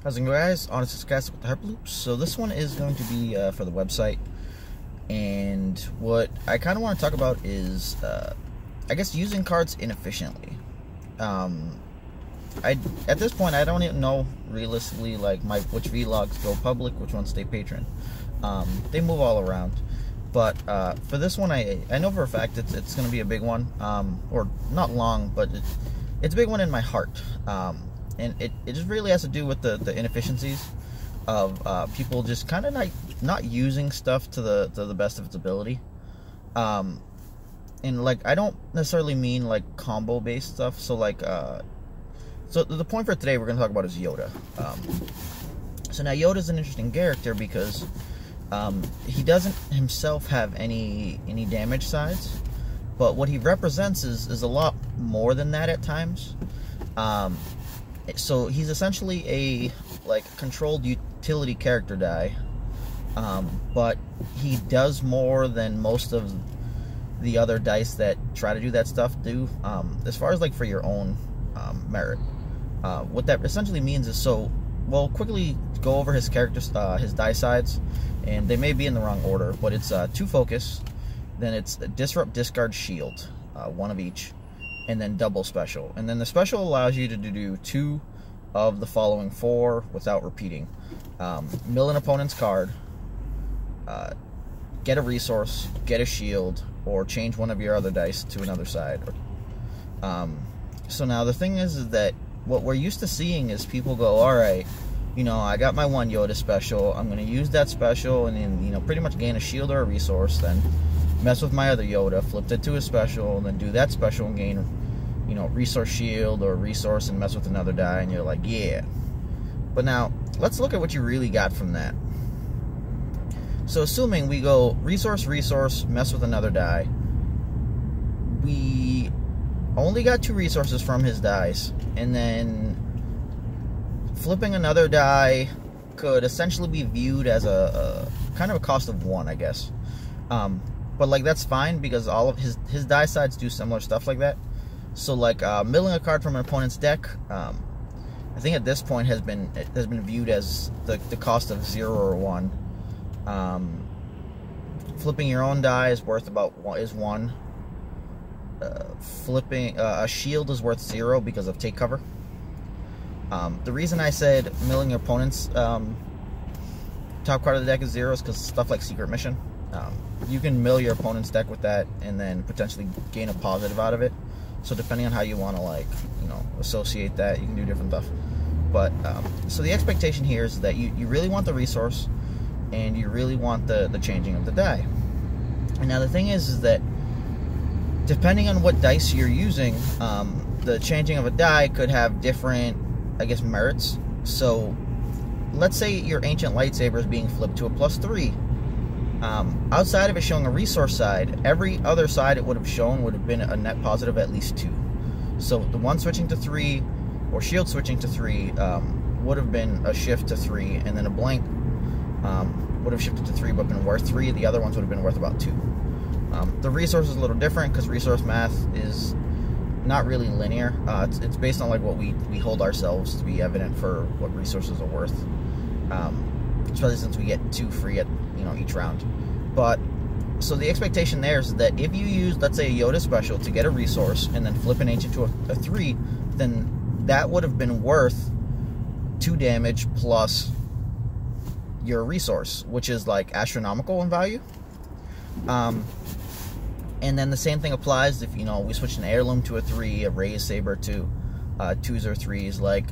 How's it going, guys? HonestlySarcastc with the Hyperloops. So this one is going to be for the website, and what I kind of want to talk about is, I guess, using cards inefficiently. At this point, I don't even know realistically like which vlogs go public, which ones stay patron. They move all around, but for this one, I know for a fact it's going to be a big one, or not long, but it's a big one in my heart. And it just really has to do with the inefficiencies of people just kind of not using stuff to the best of its ability. And like, I don't necessarily mean like combo based stuff. So like, so the point for today we're going to talk about is Yoda. So now Yoda's an interesting character because he doesn't himself have any damage sides, but what he represents is a lot more than that at times. So he's essentially a controlled utility character die, but he does more than most of the other dice that try to do that stuff do, as far as like for your own merit. What that essentially means is, so we'll quickly go over his characters, his die sides, and they may be in the wrong order, but it's 2 focus, then it's disrupt, discard, shield, 1 of each, and then double special. And then the special allows you to do 2 of the following 4 without repeating. Mill an opponent's card, get a resource, get a shield, or change one of your other dice to another side. So now the thing is that what we're used to seeing is people go, alright, you know, I got my 1 Yoda special, I'm going to use that special and then, you know, pretty much gain a shield or a resource, then mess with my other Yoda, flip it to a special, and then do that special and gain, you know, resource shield or resource and mess with another die, and you're like, yeah. But now, let's look at what you really got from that. So assuming we go resource, mess with another die, we only got 2 resources from his dice, and then flipping another die could essentially be viewed as a kind of a cost of 1, I guess. But like, that's fine because all of his die sides do similar stuff like that. So like, milling a card from an opponent's deck, I think at this point has been viewed as the cost of 0 or 1. Flipping your own die is worth about 1. Flipping a shield is worth 0 because of take cover. The reason I said milling your opponent's top card of the deck is 0 is because stuff like Secret Mission, you can mill your opponent's deck with that and then potentially gain a positive out of it. So depending on how you want to, like, you know, associate that, you can do different stuff. But so the expectation here is that you really want the resource and you really want the changing of the die. And now the thing is that depending on what dice you're using, the changing of a die could have different, I guess, merits. So let's say your ancient lightsaber is being flipped to a +3. Outside of it showing a resource side, every other side it would have shown would have been a net positive at least 2. So the 1 switching to 3 or shield switching to 3 would have been a shift to 3, and then a blank would have shifted to 3 but been worth 3. The other ones would have been worth about 2. The resource is a little different because resource math is not really linear. It's based on like what we hold ourselves to be evident for what resources are worth, especially since we get 2 free at, you know, each round. But so the expectation there is that if you use, let's say, a Yoda special to get a resource and then flip an ancient to a 3, then that would have been worth 2 damage plus your resource, which is like astronomical in value. And then the same thing applies if, you know, we switch an heirloom to a 3, a raise saber to 2s or 3s. Like,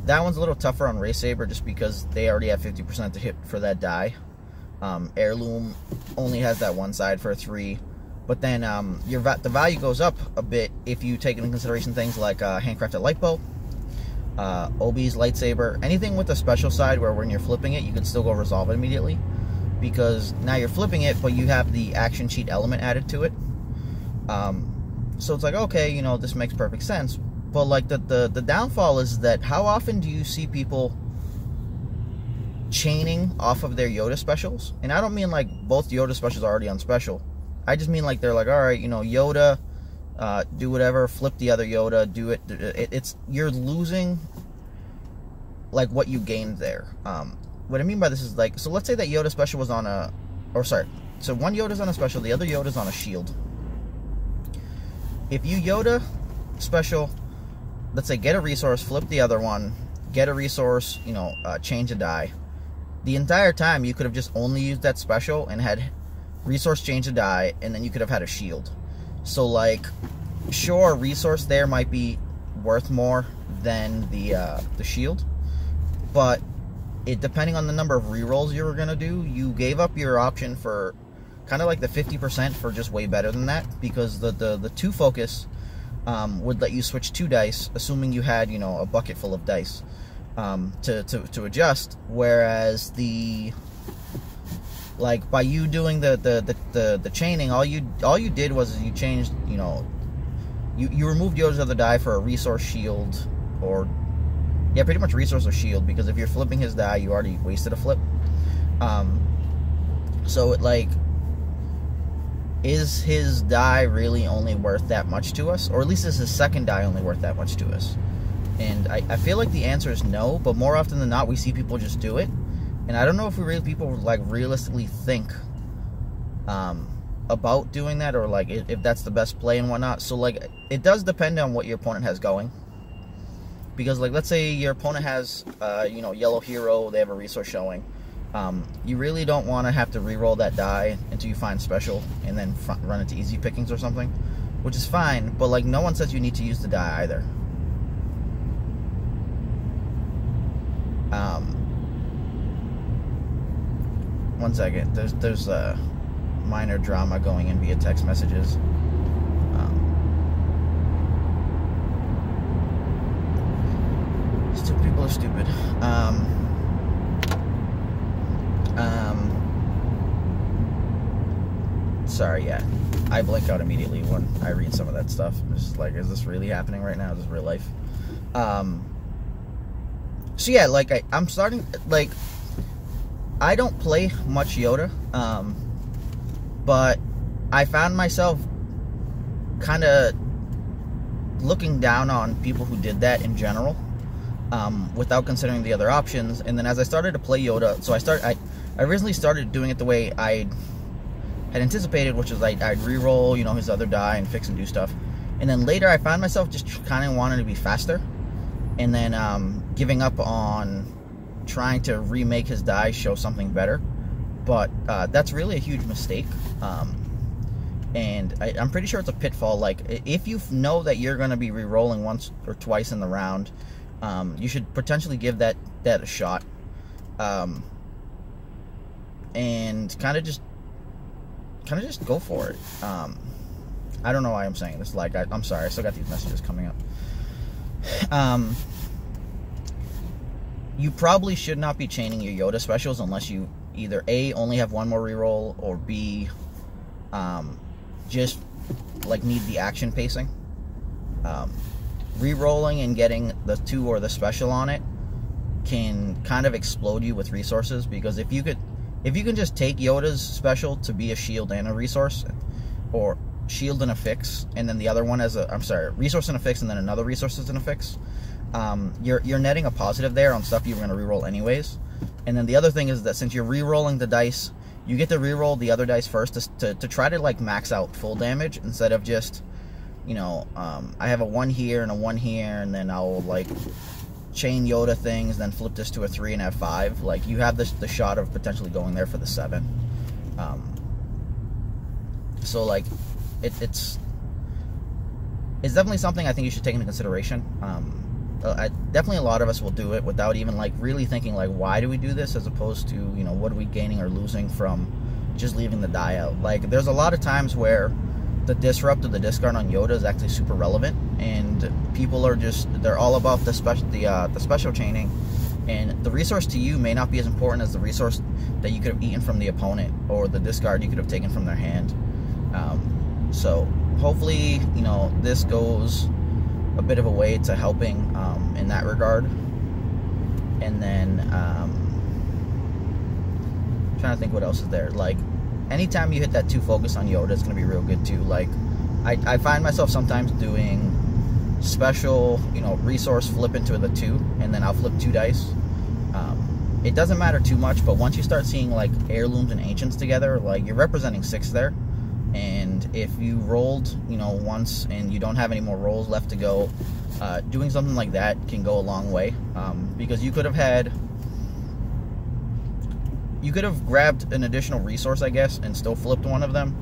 that one's a little tougher on raise saber just because they already have 50% to hit for that die. Heirloom only has that 1 side for a 3, but then the value goes up a bit if you take into consideration things like handcrafted lightbow, Obi's lightsaber, anything with a special side where when you're flipping it you can still go resolve it immediately, because now you're flipping it but you have the action sheet element added to it. So it's like, okay, you know, this makes perfect sense, but like the downfall is that how often do you see people chaining off of their Yoda specials? And I don't mean like both Yoda specials are already on special. I just mean like they're like, all right, you know, Yoda, do whatever, flip the other Yoda, do it. You're losing like what you gained there. What I mean by this is like, so let's say that Yoda special was on a, or sorry, so one Yoda's on a special, the other Yoda's on a shield. If you Yoda special, let's say get a resource, flip the other one, get a resource, you know, change a die. The entire time you could have just only used that special and had resource change a die, and then you could have had a shield. So like, sure, resource there might be worth more than the shield, but it, depending on the number of rerolls you were gonna do, you gave up your option for kind of like the 50% for just way better than that, because the 2 focus would let you switch 2 dice, assuming you had, you know, a bucket full of dice to adjust, whereas the, like, by you doing the chaining, all you did was you changed, you know, you removed Yoda's other die for a resource, shield, or yeah, pretty much resource or shield, because if you're flipping his die, you already wasted a flip. So it, like, is his die really only worth that much to us? Or at least is his second die only worth that much to us? And I feel like the answer is no, but more often than not, we see people just do it. And I don't know if people like realistically think about doing that, or like if that's the best play and whatnot. So like, it does depend on what your opponent has going. Because like, let's say your opponent has, you know, yellow hero, they have a resource showing. You really don't want to have to re-roll that die until you find special and then run into easy pickings or something, which is fine, but like, no one says you need to use the die either. One second, there's a minor drama going in via text messages. Stupid people are stupid. Sorry, yeah. I blink out immediately when I read some of that stuff. I'm just like, is this really happening right now? Is this real life? So yeah, like, I'm starting, like, I don't play much Yoda, but I found myself kind of looking down on people who did that in general, without considering the other options. And then as I started to play Yoda, so I originally started doing it the way I had anticipated, which is like, I'd re-roll, you know, his other die and fix and do stuff. And then later I found myself just kind of wanting to be faster, and then giving up on trying to remake his die show something better. But that's really a huge mistake. And I'm pretty sure it's a pitfall. Like, if you know that you're going to be re-rolling once or twice in the round, you should potentially give that a shot. And kind of just go for it. I don't know why I'm saying this. Like, I'm sorry, I still got these messages coming up. You probably should not be chaining your Yoda specials unless you either A, only have one more reroll, or B, just like need the action pacing. Rerolling and getting the 2 or the special on it can kind of explode you with resources, because if you can just take Yoda's special to be a shield and a resource, or shield and a fix, and then the other one as a, I'm sorry, resource and a fix, and then another resource and a fix, you're netting a positive there on stuff you were going to reroll anyways. And then the other thing is that since you're rerolling the dice, you get to reroll the other dice first to try to like max out full damage, instead of just, you know, I have a 1 here and a 1 here, and then I'll like chain Yoda things, then flip this to a 3 and have 5. Like, you have the shot of potentially going there for the 7. So like, it's definitely something I think you should take into consideration. Definitely a lot of us will do it without even like really thinking like, why do we do this, as opposed to, you know, what are we gaining or losing from just leaving the die out. Like, there's a lot of times where the disrupt or the discard on Yoda is actually super relevant, and people are just, they're all about the special chaining, and the resource to you may not be as important as the resource that you could have eaten from the opponent, or the discard you could have taken from their hand. So hopefully, you know, this goes a bit of a way to helping in that regard. And then trying to think what else is there. Like, anytime you hit that 2 focus on Yoda, it's going to be real good too. Like, I find myself sometimes doing special, you know, resource, flip into the 2, and then I'll flip 2 dice. It doesn't matter too much, but once you start seeing like heirlooms and ancients together, like you're representing 6 there. And if you rolled, you know, once and you don't have any more rolls left to go, doing something like that can go a long way. Because you could have grabbed an additional resource, I guess, and still flipped one of them.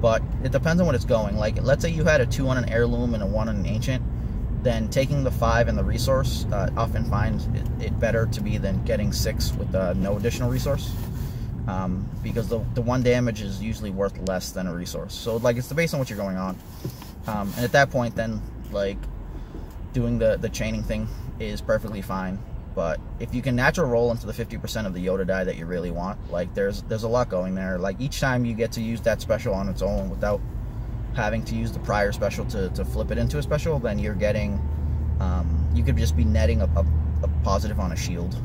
But it depends on what it's going. Like, let's say you had a 2 on an heirloom and a 1 on an ancient, then taking the 5 and the resource often finds it better to be than getting 6 with no additional resource. Because the 1 damage is usually worth less than a resource. So, like, it's based on what you're going on. And at that point, then, like, doing the chaining thing is perfectly fine. But if you can natural roll into the 50% of the Yoda die that you really want, like, there's a lot going there. Like, each time you get to use that special on its own without having to use the prior special to flip it into a special, then you're getting, you could just be netting a positive on a shield.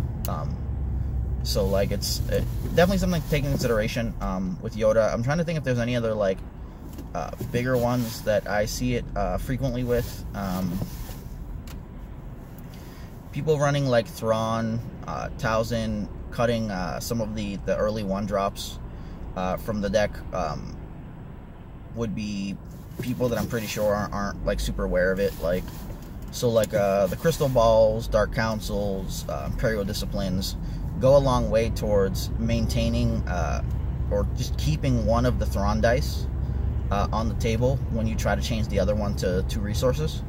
So, like, it's definitely something to take into consideration with Yoda. I'm trying to think if there's any other, like, bigger ones that I see it frequently with. People running, like, Thrawn, Talzin, cutting some of the early 1-drops from the deck would be people that I'm pretty sure aren't like, super aware of it. Like, so, like, the Crystal Balls, Dark Councils, Imperial Disciplines go a long way towards maintaining or just keeping one of the Thrawn dice on the table when you try to change the other one to 2 resources.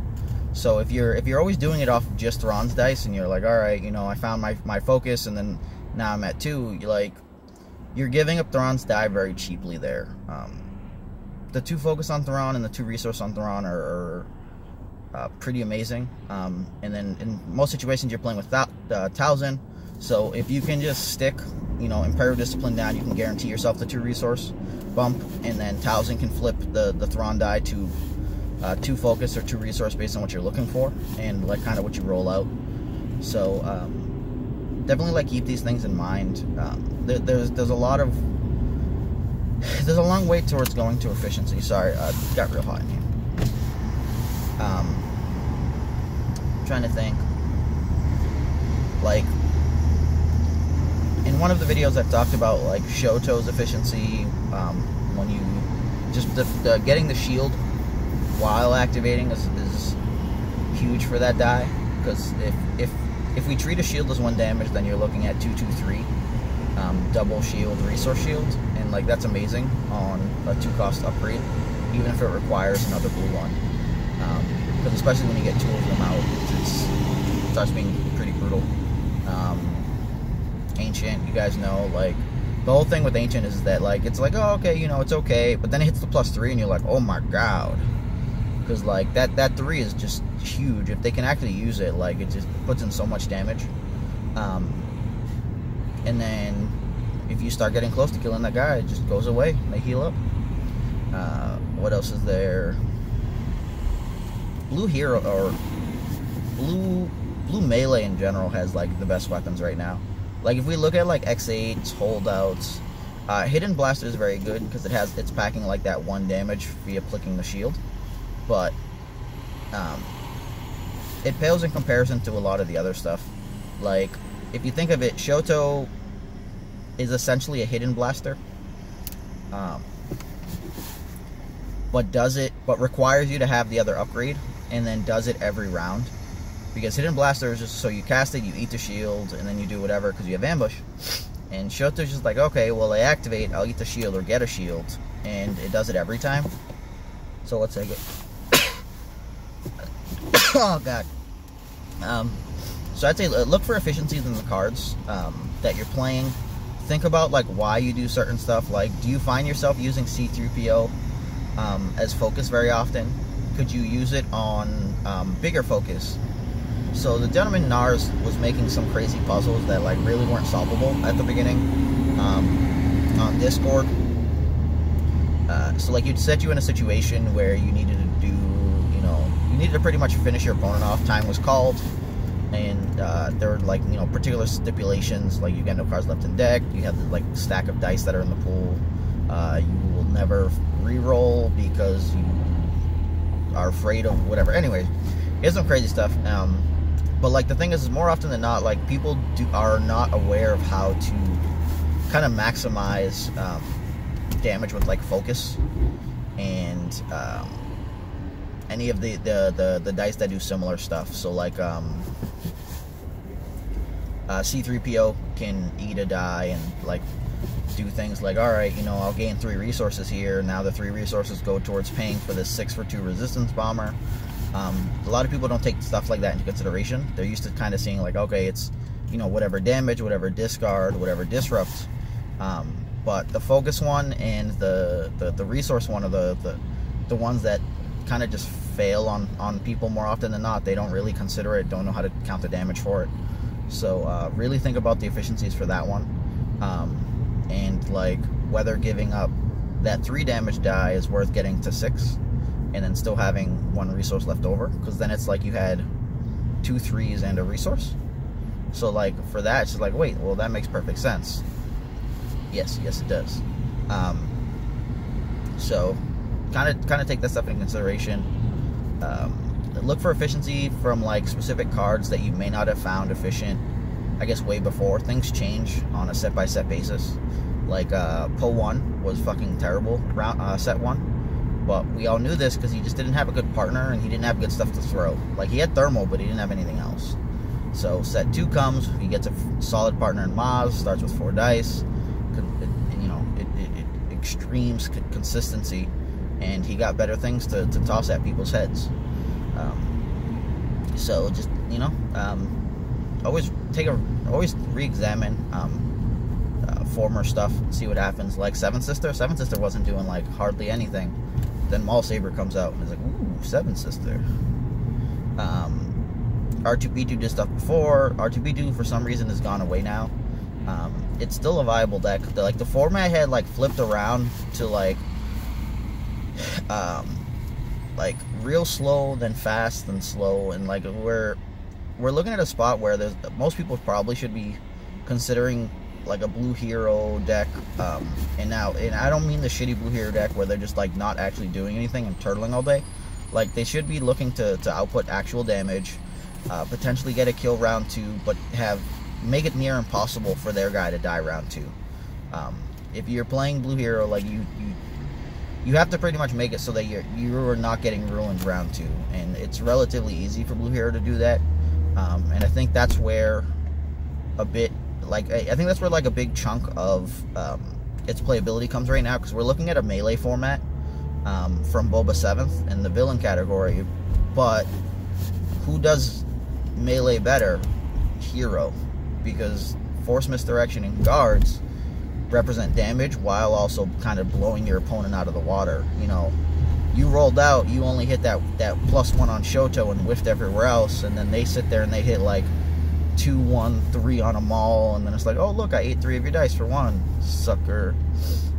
So if you're always doing it off of just Thrawn's dice, and you're like, all right, you know, I found my focus, and then now I'm at 2, you're giving up Thrawn's die very cheaply there. The 2 focus on Thrawn and the 2 resource on Thrawn are pretty amazing. And then in most situations you're playing with Talzin, so if you can just stick, you know, Imperial Discipline down, you can guarantee yourself the 2 resource bump, and then Talzin can flip the Thrawn die to 2 focus or 2 resource based on what you're looking for, and like kind of what you roll out. So definitely, like, keep these things in mind. There's a lot of there's a long way towards going to efficiency. Sorry, it got real hot in here. Trying to think, like, in one of the videos I've talked about, like, Shoto's efficiency, when you just getting the shield while activating is huge for that die, because if we treat a shield as 1 damage, then you're looking at 2, 2, 3 double shield, resource shield, and, like, that's amazing on a 2-cost upgrade, even if it requires another blue one. Because especially when you get 2 of them out, it starts being pretty brutal. Ancient, you guys know, like, the whole thing with Ancient is that, like, it's like, oh, okay, you know, it's okay, but then it hits the +3 and you're like, oh my god. Because, like, that 3 is just huge. If they can actually use it, like, it just puts in so much damage. And then if you start getting close to killing that guy, it just goes away and they heal up. What else is there? Blue Hero, or Blue Melee in general has, like, the best weapons right now. Like, if we look at, like, X8s, holdouts, Hidden Blaster is very good because it's packing, like, that 1 damage via flicking the shield. But it pales in comparison to a lot of the other stuff. Like, if you think of it, Shoto is essentially a Hidden Blaster, but requires you to have the other upgrade, and then does it every round. Because Hidden Blaster is just so you cast it, you eat the shield, and then you do whatever because you have ambush. And Shoto's just like, okay, well, I activate, I'll eat the shield or get a shield, and it does it every time. So let's take it. Oh god. So I'd say look for efficiencies in the cards that you're playing. Think about, like, why you do certain stuff. Like, do you find yourself using C-3PO as focus very often? Could you use it on bigger focus? So the gentleman Nars was making some crazy puzzles that, like, really weren't solvable at the beginning on Discord. So, like, you'd set you in a situation where you needed to do, you know, you needed to pretty much finish your opponent off. Time was called, and there were, like, you know, particular stipulations, like you got no cards left in deck, you have the, like, stack of dice that are in the pool, you will never re-roll because you are afraid of whatever. Anyway, He has some crazy stuff. But like the thing is more often than not, like people are not aware of how to kind of maximize damage with like focus and any of the dice that do similar stuff. So like C3PO can eat a die and like do things like, all right, you know, I'll gain 3 resources here. Now the 3 resources go towards paying for this 6-for-2 resistance bomber. A lot of people don't take stuff like that into consideration. They're used to kind of seeing like, okay, it's, you know, whatever damage, whatever discard, whatever disrupt. But the focus one and the resource one are the ones that kind of just fail on people more often than not. They don't really consider it, don't know how to count the damage for it. So really think about the efficiencies for that one. And like whether giving up that 3 damage die is worth getting to 6 and then still having 1 resource left over, because then it's like you had 2 3s and a resource. So like for that, it's just like, wait, well that makes perfect sense. Yes it does. So kind of take that stuff into consideration. Look for efficiency from like specific cards that you may not have found efficient, I guess, way before. Things change on a set-by-set basis. Like Poe 1 was fucking terrible set 1, but we all knew this because he just didn't have a good partner and he didn't have good stuff to throw. Like he had thermal, but he didn't have anything else. So set 2 comes, he gets a solid partner in Maz, starts with 4 dice, you know, it extremes consistency, and he got better things to toss at people's heads. So just, you know, always re-examine former stuff, see what happens. Like Seven Sister wasn't doing like hardly anything. Then Maul Saber comes out and it's like, ooh, Seven Sister. R2B2 did stuff before. R2B2 for some reason has gone away now. It's still a viable deck. Like the format had like flipped around to like real slow, then fast, then slow, and like we're looking at a spot where most people probably should be considering like a blue hero deck, and I don't mean the shitty blue hero deck where they're just like not actually doing anything and turtling all day. Like they should be looking to output actual damage, potentially get a kill round 2, but make it near impossible for their guy to die round 2. If you're playing blue hero, like you have to pretty much make it so that you're not getting ruined round 2, and it's relatively easy for blue hero to do that. And I think that's where a bit, like, I think that's where like a big chunk of its playability comes right now, because we're looking at a melee format from Boba 7th in the villain category, but who does melee better? Hero, because force misdirection and guards represent damage while also kind of blowing your opponent out of the water. You know, you rolled out, you only hit that +1 on Shoto and whiffed everywhere else, and then they sit there and they hit like 2, 1, 3 on a Maul, and then it's like, oh look, I ate 3 of your dice for 1, sucker.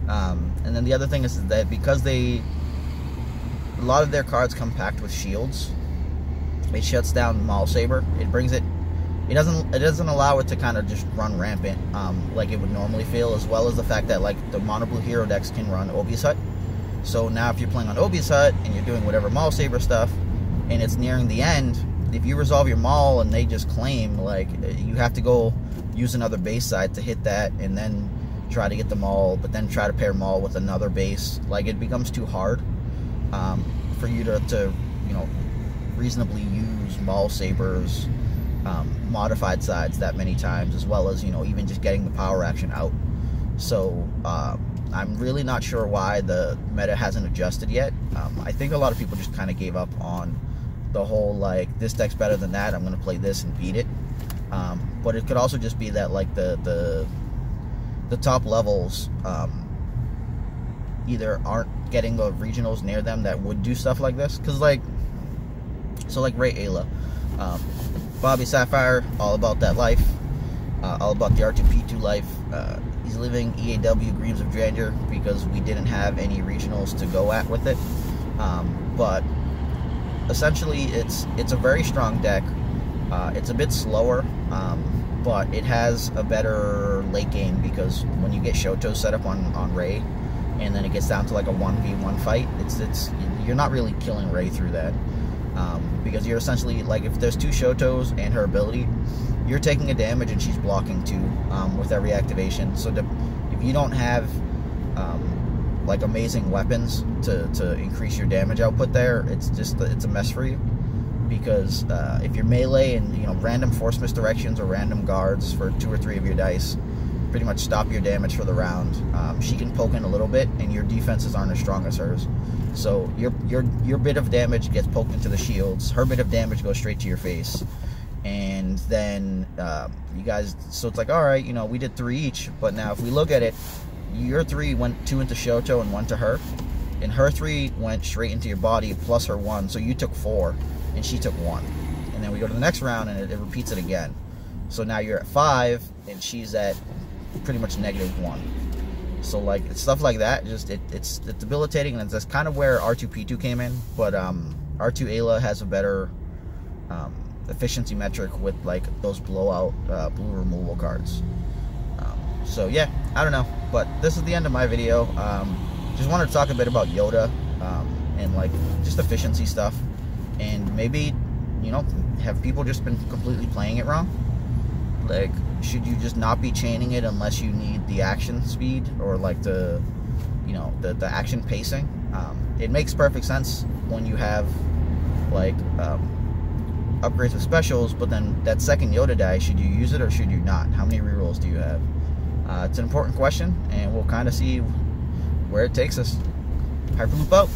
And then the other thing is that because a lot of their cards come packed with shields, it shuts down Maul Saber. It doesn't allow it to kind of just run rampant like it would normally feel, as well as the fact that like the mono blue hero decks can run Obi's Hut. So now if you're playing on Obi's Hut and you're doing whatever Maul Saber stuff and it's nearing the end, if you resolve your Maul and they just claim, like, you have to go use another base side to hit that and then try to get the Maul, but then try to pair Maul with another base. Like, it becomes too hard for you to you know, reasonably use Maul Saber's modified sides that many times, as well as, you know, even just getting the power action out. So I'm really not sure why the meta hasn't adjusted yet. I think a lot of people just kind of gave up on the whole, like, this deck's better than that, I'm going to play this and beat it. But it could also just be that, like, the top levels either aren't getting the regionals near them that would do stuff like this. Because, like, so, like, Ray Ayla, Bobby Sapphire, all about that life, all about the R2P2 life. He's living EAW Dreams of Grandeur because we didn't have any regionals to go at with it. But essentially, it's a very strong deck. It's a bit slower, but it has a better late game, because when you get Shoto set up on Rey, and then it gets down to like a 1v1 fight, you're not really killing Rey through that. because you're essentially, like, if there's 2 Shotos and her ability, you're taking a damage and she's blocking 2 with every activation. So if you don't have like amazing weapons to increase your damage output there, it's a mess for you. Because if you're melee and, you know, random force misdirections or random guards for 2 or 3 of your dice pretty much stop your damage for the round, she can poke in a little bit and your defenses aren't as strong as hers. So your bit of damage gets poked into the shields, her bit of damage goes straight to your face, and then you guys, so it's like, alright, you know, we did 3 each, but now if we look at it, your 3 went 2 into Shoto and 1 to her, and her 3 went straight into your body plus her 1, so you took 4 and she took 1. And then we go to the next round and it repeats it again. So now you're at 5 and she's at pretty much -1. So like stuff like that, just it's debilitating, and that's kind of where R2P2 came in. But R2 Ayla has a better efficiency metric with like those blowout blue removal cards. So yeah, I don't know, but this is the end of my video. Just wanted to talk a bit about Yoda and like just efficiency stuff, and maybe, you know, have people just been completely playing it wrong? Like, should you just not be chaining it unless you need the action speed or like the, you know, the action pacing? It makes perfect sense when you have like upgrades with specials, but then that second Yoda die, should you use it or should you not? How many rerolls do you have? It's an important question, and we'll kind of see where it takes us. Hyperloop out.